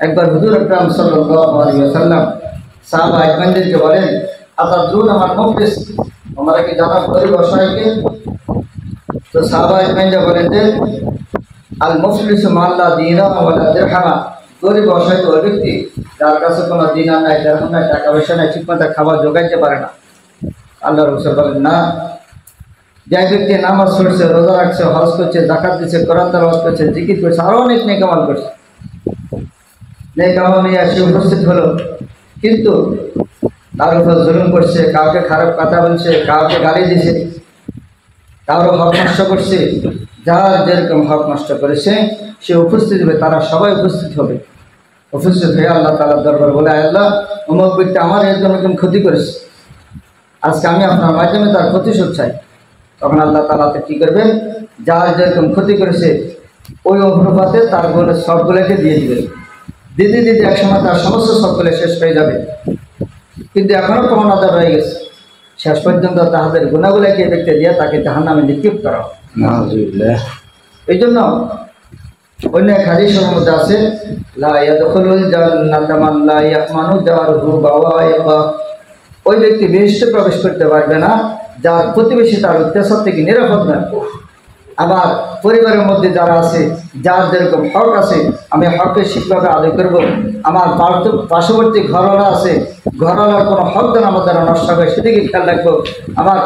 একবার হুজুর আকরাম সাল্লাল্লাহু আলাইহি ওয়াসাল্লাম সাহাবা ইকরামদেরকে বলেন, আতাদরুন আমার মুফলিস, তোমরা কি জানো গরিব অসহায়কে? তো সাহাবা ইকরামরা বলেন যে আল মুফলিসু মান লা দীনা ওয়ালা দিরহামা, গরিব অসহায় তো ওই ব্যক্তি যার কাছে কোনো দিনার নাই, দিরহাম নাই, টাকা পয়সা নাই, ঠিকমতো খাবার জোগাইতে পারে না। আল্লাহ রাসূল বলেন, না, যে ব্যক্তি নামাজ পড়ছে, রোজা রাখছে, হজ করছে, যাকাত দিচ্ছে, কোরআন তেলাওয়াত করছে, জিকির করছে, আরো অনেক নেক আমল করছে, নেক আমল নিয়ে এসে উপস্থিত হলো, কিন্তু তার উপর জুলুম করছে, কাউকে খারাপ কথা বলছে, কাউকে গালি দিছে, কারো হক নষ্ট করছে, যার যেরকম হক নষ্ট করেছে সে উপস্থিত হবে, তারা সবাই উপস্থিত হবে। উপস্থিত হয়ে আল্লাহ তাআলার দরবার বলে, আল্লাহ অমুক ব্যক্তি আমার একজন ক্ষতি করেছে, আজকে আমি আপনার মাধ্যমে তার প্রতিশোধ চাই। তখন আল্লাহ তাআলাতে কী করবেন, যার যেরকম ক্ষতি করেছে ওই অনুপাতে তার সবগুলোকে দিয়ে দিবেন। দিদি দিদি একসময় তার সমস্ত সবগুলো শেষ হয়ে যাবে, কিন্তু এখনও প্রমাণতা রয়ে গেছে। শেষ পর্যন্ত তাহাদের গুণাগুলোকে দেখতে দিয়ে তাকে জাহান্নামে নিক্ষেপ করা হবে। এই জন্য অন্য এক হাদিসের মধ্যে আছে, লা ইয়াদখুলুল জান্নাতা মান লা ইয়ামানু জারুহু বাওয়াইকা, ওই ব্যক্তি বেহেশতে প্রবেশ করতে পারবে না যার প্রতিবেশী তার অত্যাচার থেকে নিরাপদ নয়। আবার পরিবারের মধ্যে যারা আছে, যার যেরকম হক আছে, আমি হককে ঠিকভাবে আদায় করব। আমার পার্শ্ববর্তী ঘরওয়ালা আছে, ঘরওয়ালার কোনো হক যেন আমার দ্বারা নষ্ট হবে সেদিকে খেয়াল রাখবো। আমার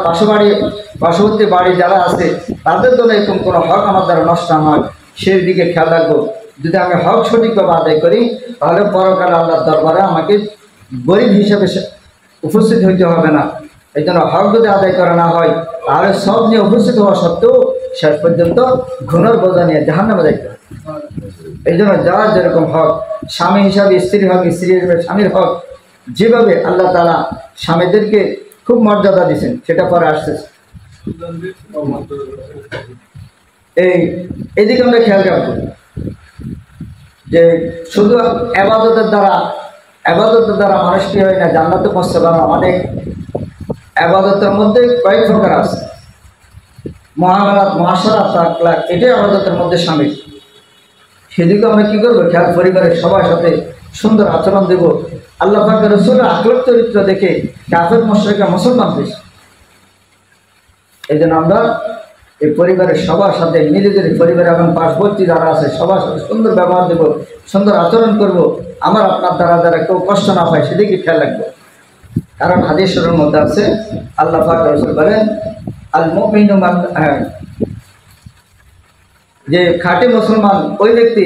পার্শ্ববর্তী বাড়ি যারা আছে তাদের জন্য এরকম কোনো হক আমার দ্বারা নষ্ট না হয় সেই দিকে খেয়াল রাখবো। যদি আমি হক সঠিকভাবে আদায় করি তাহলে পরকালে আল্লাহর দরবারে আমাকে গরিব হিসেবে উপস্থিত হইতে হবে না। এই জন্য হক যদি আদায় করা না হয় তাহলে সব নিয়ে উপস্থিত হওয়া সত্ত্বেও শেষ পর্যন্ত ঘুণের বোঝা নিয়ে জাহান্নামে যাইতে হবে। এই জন্য যার যেরকম হক, স্বামী হিসাবে স্ত্রীর হক, স্ত্রী হিসাবে স্বামীর হক, যেভাবে আল্লাহ তাআলা স্বামীদেরকে খুব মর্যাদা দিয়েছেন সেটা পরে আসতেছে। এইদিকে আমরা খেয়াল রাখবো যে শুধু আবাদতের দ্বারা মানুষ কি হয় না, জান্নাতে পৌঁছতে পারে না। অনেক আবাদতের মধ্যে কয়েক প্রকার আছে, মুআমালাত, মুআশারাত, আখলাক, এটাই আবাদতের মধ্যে শামিল। সেদিকে আমরা কী করবো, খেয়াল পরিবারের সবার সাথে সুন্দর আচরণ দেব। আল্লাহ পাকের রাসূলের আখলাক চরিত্র দেখে কাফের মুশরিকরা মুসলমান হয়েছে। এই জন্য আমরা এই পরিবারের সবার সাথে, নিজেদের পরিবার এবং পার্শ্ববর্তী যারা আছে সবার সাথে সুন্দর ব্যবহার দেব, সুন্দর আচরণ করব। আমার আপনার দ্বারা কেউ কষ্ট না পায় সেদিকে খেয়াল রাখবো। কারণ হাদিসের মধ্যে আছে, আল্লাহ পাক রাসূল বলেন, আল মুমিনু মান, যে খাঁটি মুসলমান ওই ব্যক্তি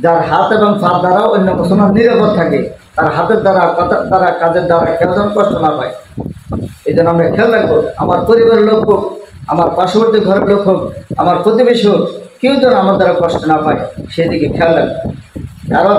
যার হাত এবং পা দ্বারা অন্য মুসলমান নিরাপদ থাকে, তার হাতের দ্বারা, কথার দ্বারা, কাজের দ্বারা কেউ যেন কষ্ট না পায়। এই জন্য আমরা খেয়াল রাখবো, আমার পরিবারের লোক হোক, আমার পার্শ্ববর্তী ঘরের লোক হোক, আমার প্রতিবেশী হোক, কেউ যেন আমার দ্বারা কষ্ট না পায় সেদিকে খেয়াল রাখবো। কারণ